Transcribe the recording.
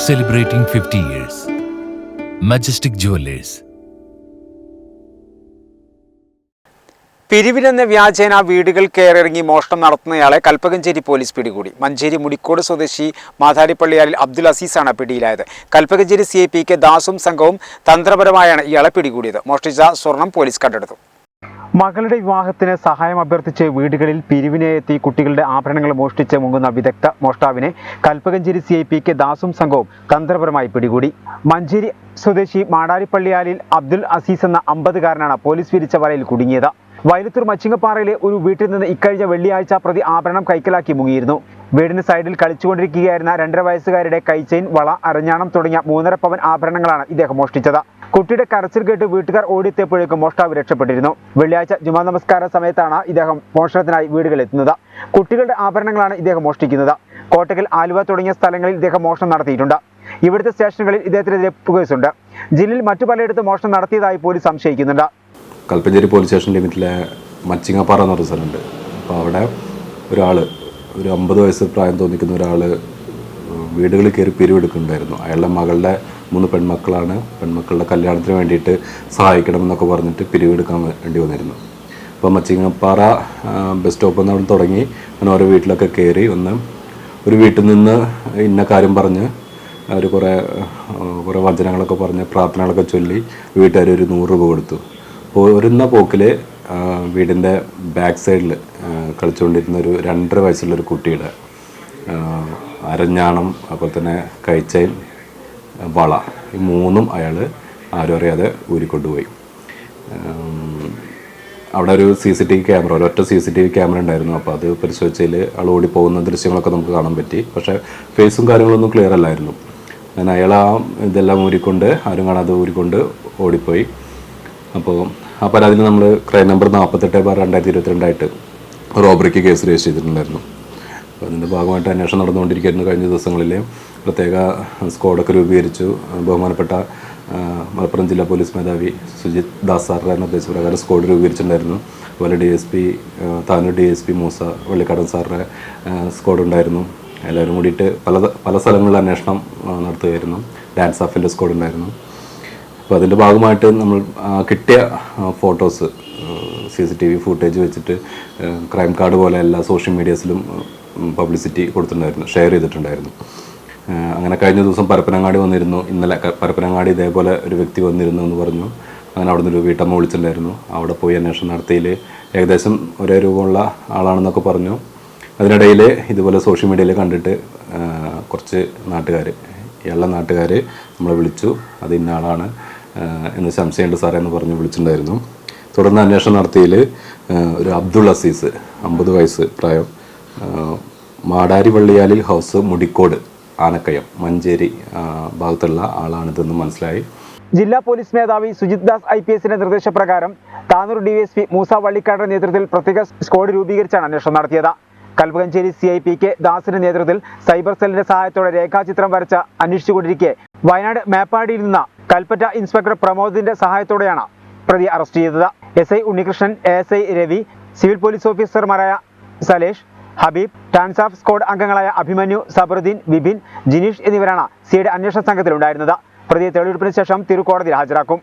Celebrating 50 years. Majestic Jewelers. പിരിവിനെന്ന വ്യാജേന വീടുകൾ കയറിയിറങ്ങി മോഷണം നടത്തുന്നയാളെ കൽപ്പകഞ്ചേരി പോലീസ് പിടികൂടി. മഞ്ചേരി മുടിക്കോട് സ്വദേശി മാതാരിപ്പള്ളിയാലിൽ അബ്ദുൽ അസീസാണ് പിടിയിലായത്. കൽപ്പകഞ്ചേരി CIP കെ ദാസും സംഘവും തന്ത്രപരമായാണ് ഇയാളെ പിടികൂടിയത്. മോഷ്ടിച്ച സ്വർണം പോലീസ് കണ്ടെടുത്തു. മകളുടെ വിവാഹത്തിന് സഹായം അഭ്യർത്ഥിച്ച് വീടുകളിൽ പിരിവിനെ എത്തി കുട്ടികളുടെ ആഭരണങ്ങൾ മോഷ്ടിച്ച് മുങ്ങുന്ന വിദഗ്ധ മോഷ്ടാവിനെ കൽപ്പകഞ്ചേരി CIP കെ ദാസും സംഘവും തന്ത്രപരമായി പിടികൂടി. മഞ്ചേരി സ്വദേശി മാടാരിപ്പള്ളിയാലിൽ അബ്ദുൽ അസീസ് എന്ന 50-കാരനാണ് പോലീസ് വിരിച്ച വലയിൽ കുടുങ്ങിയത്. വയലത്തൂർ മച്ചിങ്ങപ്പാറയിലെ ഒരു വീട്ടിൽ നിന്ന് ഇക്കഴിഞ്ഞ വെള്ളിയാഴ്ച പ്രതി ആഭരണം കൈക്കലാക്കി മുങ്ങിയിരുന്നു. വീടിന് സൈഡിൽ കളിച്ചുകൊണ്ടിരിക്കുകയായിരുന്ന 2.5 വയസ്സുകാരുടെ കൈച്ചെയിൻ, വള, അരഞ്ഞാണം തുടങ്ങിയ 3.5 പവൻ ആഭരണങ്ങളാണ് ഇദ്ദേഹം മോഷ്ടിച്ചത്. കുട്ടിയുടെ കരച്ചിൽ കേട്ട് വീട്ടുകാർ ഓടിയെത്തിയപ്പോഴേക്കും മോഷ്ടാവ് രക്ഷപ്പെട്ടിരുന്നു. വെള്ളിയാഴ്ച ജുമാ നമസ്കാര സമയത്താണ് ഇദ്ദേഹം മോഷണത്തിനായി വീടുകളിലെത്തുന്നത്. കുട്ടികളുടെ ആഭരണങ്ങളാണ് ഇദ്ദേഹം മോഷ്ടിക്കുന്നത്. കോട്ടക്കൽ, ആലുവ തുടങ്ങിയ സ്ഥലങ്ങളിൽ ഇദ്ദേഹം മോഷണം നടത്തിയിട്ടുണ്ട്. ഇവിടുത്തെ സ്റ്റേഷനുകളിൽ ഇദ്ദേഹത്തിനെതിരെ കേസുണ്ട്. ജില്ലയിൽ മറ്റു പലയിടത്തും മോഷണം നടത്തിയതായി പോലീസ് സംശയിക്കുന്നുണ്ട്. കൽപ്പഞ്ചേരി പോലീസ് സ്റ്റേഷൻ ലിമിറ്റിലെ മച്ചിങ്ങപ്പാറ എന്ന് പറഞ്ഞ സ്ഥലമുണ്ട്. അപ്പോൾ അവിടെ ഒരാൾ, ഒരു 50 വയസ്സ് പ്രായം തോന്നിക്കുന്ന ഒരാൾ വീടുകളിൽ കയറി പിരിവെടുക്കുന്നുണ്ടായിരുന്നു. അയാളുടെ മകളുടെ 3 പെൺമക്കളാണ്. പെൺമക്കളുടെ കല്യാണത്തിന് വേണ്ടിയിട്ട് സഹായിക്കണമെന്നൊക്കെ പറഞ്ഞിട്ട് പിരിവെടുക്കാൻ വേണ്ടി വന്നിരുന്നു. അപ്പോൾ മച്ചിങ്ങപ്പാറ ബസ് സ്റ്റോപ്പിൽ നിന്ന് അവിടെ തുടങ്ങി അങ്ങനെ ഓരോ വീട്ടിലൊക്കെ കയറി വന്ന് ഒരു വീട്ടിൽ നിന്ന് ഇന്ന കാര്യം പറഞ്ഞ് അവർ കുറേ വചനങ്ങളൊക്കെ പറഞ്ഞ് പ്രാർത്ഥനകളൊക്കെ ചൊല്ലി വീട്ടുകാർ ഒരു 100 രൂപ കൊടുത്തു. പോരുന്ന പോക്കിൽ വീടിൻ്റെ ബാക്ക് സൈഡിൽ കളിച്ചുകൊണ്ടിരുന്ന ഒരു 2.5 വയസ്സുള്ളൊരു കുട്ടിയുടെ അരഞ്ഞാണം, അതുപോലെ തന്നെ കൈച്ചെയിൻ, വള, ഈ 3ഉം അയാൾ ആരും അറിയാതെ ഊരിക്കൊണ്ടുപോയി. അവിടെ ഒരു CCTV ക്യാമറ, ഒരൊറ്റ CCTV ക്യാമറ ഉണ്ടായിരുന്നു. അപ്പോൾ അത് പരിശോധിച്ചതിൽ ആൾ ഓടിപ്പോകുന്ന ദൃശ്യങ്ങളൊക്കെ നമുക്ക് കാണാൻ പറ്റി. പക്ഷേ ഫേസും കാര്യങ്ങളൊന്നും ക്ലിയർ അല്ലായിരുന്നു. അങ്ങനെ അയാൾ ഇതെല്ലാം ഊരിക്കൊണ്ട്, ആരും കാണാതെ ഊരിക്കൊണ്ട് ഓടിപ്പോയി. അപ്പോൾ ആ പരാതിയിൽ നമ്മൾ ക്രൈം നമ്പർ 48/2022 റോബറിക്ക് കേസ് രജിസ്റ്റർ ചെയ്തിട്ടുണ്ടായിരുന്നു. അപ്പോൾ അതിൻ്റെ ഭാഗമായിട്ട് അന്വേഷണം നടന്നുകൊണ്ടിരിക്കുകയായിരുന്നു. കഴിഞ്ഞ ദിവസങ്ങളിൽ പ്രത്യേക സ്ക്വാഡൊക്കെ രൂപീകരിച്ചു. ബഹുമാനപ്പെട്ട മലപ്പുറം ജില്ലാ പോലീസ് മേധാവി സുജിത് ദാസ് സാറിൻ്റെ നിർദ്ദേശപ്രകാരം സ്ക്വാഡ് രൂപീകരിച്ചിട്ടുണ്ടായിരുന്നു. അതുപോലെ DSP താനൂർ DSP മൂസ വള്ളിക്കാടൻ സാറിൻ്റെ സ്ക്വാഡ് ഉണ്ടായിരുന്നു. എല്ലാവരും കൂടിയിട്ട് പല സ്ഥലങ്ങളിൽ അന്വേഷണം നടത്തുകയായിരുന്നു. ഡാൻസ് ഓഫിൻ്റെ സ്ക്വാഡ് ഉണ്ടായിരുന്നു. അപ്പോൾ അതിൻ്റെ ഭാഗമായിട്ട് നമ്മൾ കിട്ടിയ ഫോട്ടോസ്, CCTV ഫുട്ടേജ് വെച്ചിട്ട് ക്രൈം കാർഡ് പോലെ എല്ലാ സോഷ്യൽ മീഡിയസിലും പബ്ലിസിറ്റി കൊടുത്തിട്ടുണ്ടായിരുന്നു, ഷെയർ ചെയ്തിട്ടുണ്ടായിരുന്നു. അങ്ങനെ കഴിഞ്ഞ ദിവസം പരപ്പനങ്ങാടി വന്നിരുന്നു. ഇന്നലെ പരപ്പനങ്ങാടി ഇതേപോലെ ഒരു വ്യക്തി വന്നിരുന്നു എന്ന് പറഞ്ഞു. അങ്ങനെ അവിടെ നിന്നൊരു വീട്ടമ്മ വിളിച്ചിട്ടുണ്ടായിരുന്നു. അവിടെ പോയി അന്വേഷണം നടത്തിയിൽ ഏകദേശം ഒരേ രൂപമുള്ള ആളാണെന്നൊക്കെ പറഞ്ഞു. അതിനിടയിൽ ഇതുപോലെ സോഷ്യൽ മീഡിയയിൽ കണ്ടിട്ട് കുറച്ച് നാട്ടുകാർ, ഇയാളുടെ നാട്ടുകാർ നമ്മളെ വിളിച്ചു. അത് ഇന്ന ആളാണ് എന്ന് സംശയമുണ്ട് സാറേ എന്ന് പറഞ്ഞ് വിളിച്ചിട്ടുണ്ടായിരുന്നു. തുടർന്ന് അന്വേഷണം നടത്തിയതിൽ ഒരു അബ്ദുൾ അസീസ്, 50 വയസ്സ് പ്രായം, മാടാരിപ്പള്ളിയാലിൽ ഹൗസ്, മുടിക്കോട്, ആനക്കയം, മഞ്ചേരി ഭാഗത്തുള്ള ആളാണിതെന്ന് മനസ്സിലായി. ജില്ലാ പോലീസ് മേധാവി സുജിത് ദാസ് IPSന്റെ നിർദ്ദേശപ്രകാരം താനൂർ DSP മൂസ വള്ളിക്കാടിന്റെ നേതൃത്വത്തിൽ പ്രത്യേക സ്ക്വാഡ് രൂപീകരിച്ചാണ് അന്വേഷണം നടത്തിയത്. കൽപ്പകഞ്ചേരി CIP കെ ദാസിന്റെ നേതൃത്വത്തിൽ സൈബർ സെല്ലിന്റെ സഹായത്തോടെ രേഖാചിത്രം വരച്ച് അന്വേഷിച്ചുകൊണ്ടിരിക്കെ വയനാട് മേപ്പാടിയിൽ നിന്ന് കൽപ്പറ്റ ഇൻസ്പെക്ടർ പ്രമോദിന്റെ സഹായത്തോടെയാണ് പ്രതി അറസ്റ്റ് ചെയ്തത്. SI Unnikrishnan, ASI Ravi, civil police ഓഫീസർമാരായ സലേഷ്, ഹബീബ്, ടാൻസാഫ് സ്ക്വാഡ് അംഗങ്ങളായ അഭിമന്യു, സബറുദ്ദീൻ, വിപിൻ, ജിനീഷ് എന്നിവരാണ് CID അന്വേഷണ സംഘത്തിലുണ്ടായിരുന്നത്. പ്രതിയെ തെളിവെടുപ്പിന് ശേഷം തിരുക്കോടതിയിൽ ഹാജരാക്കും.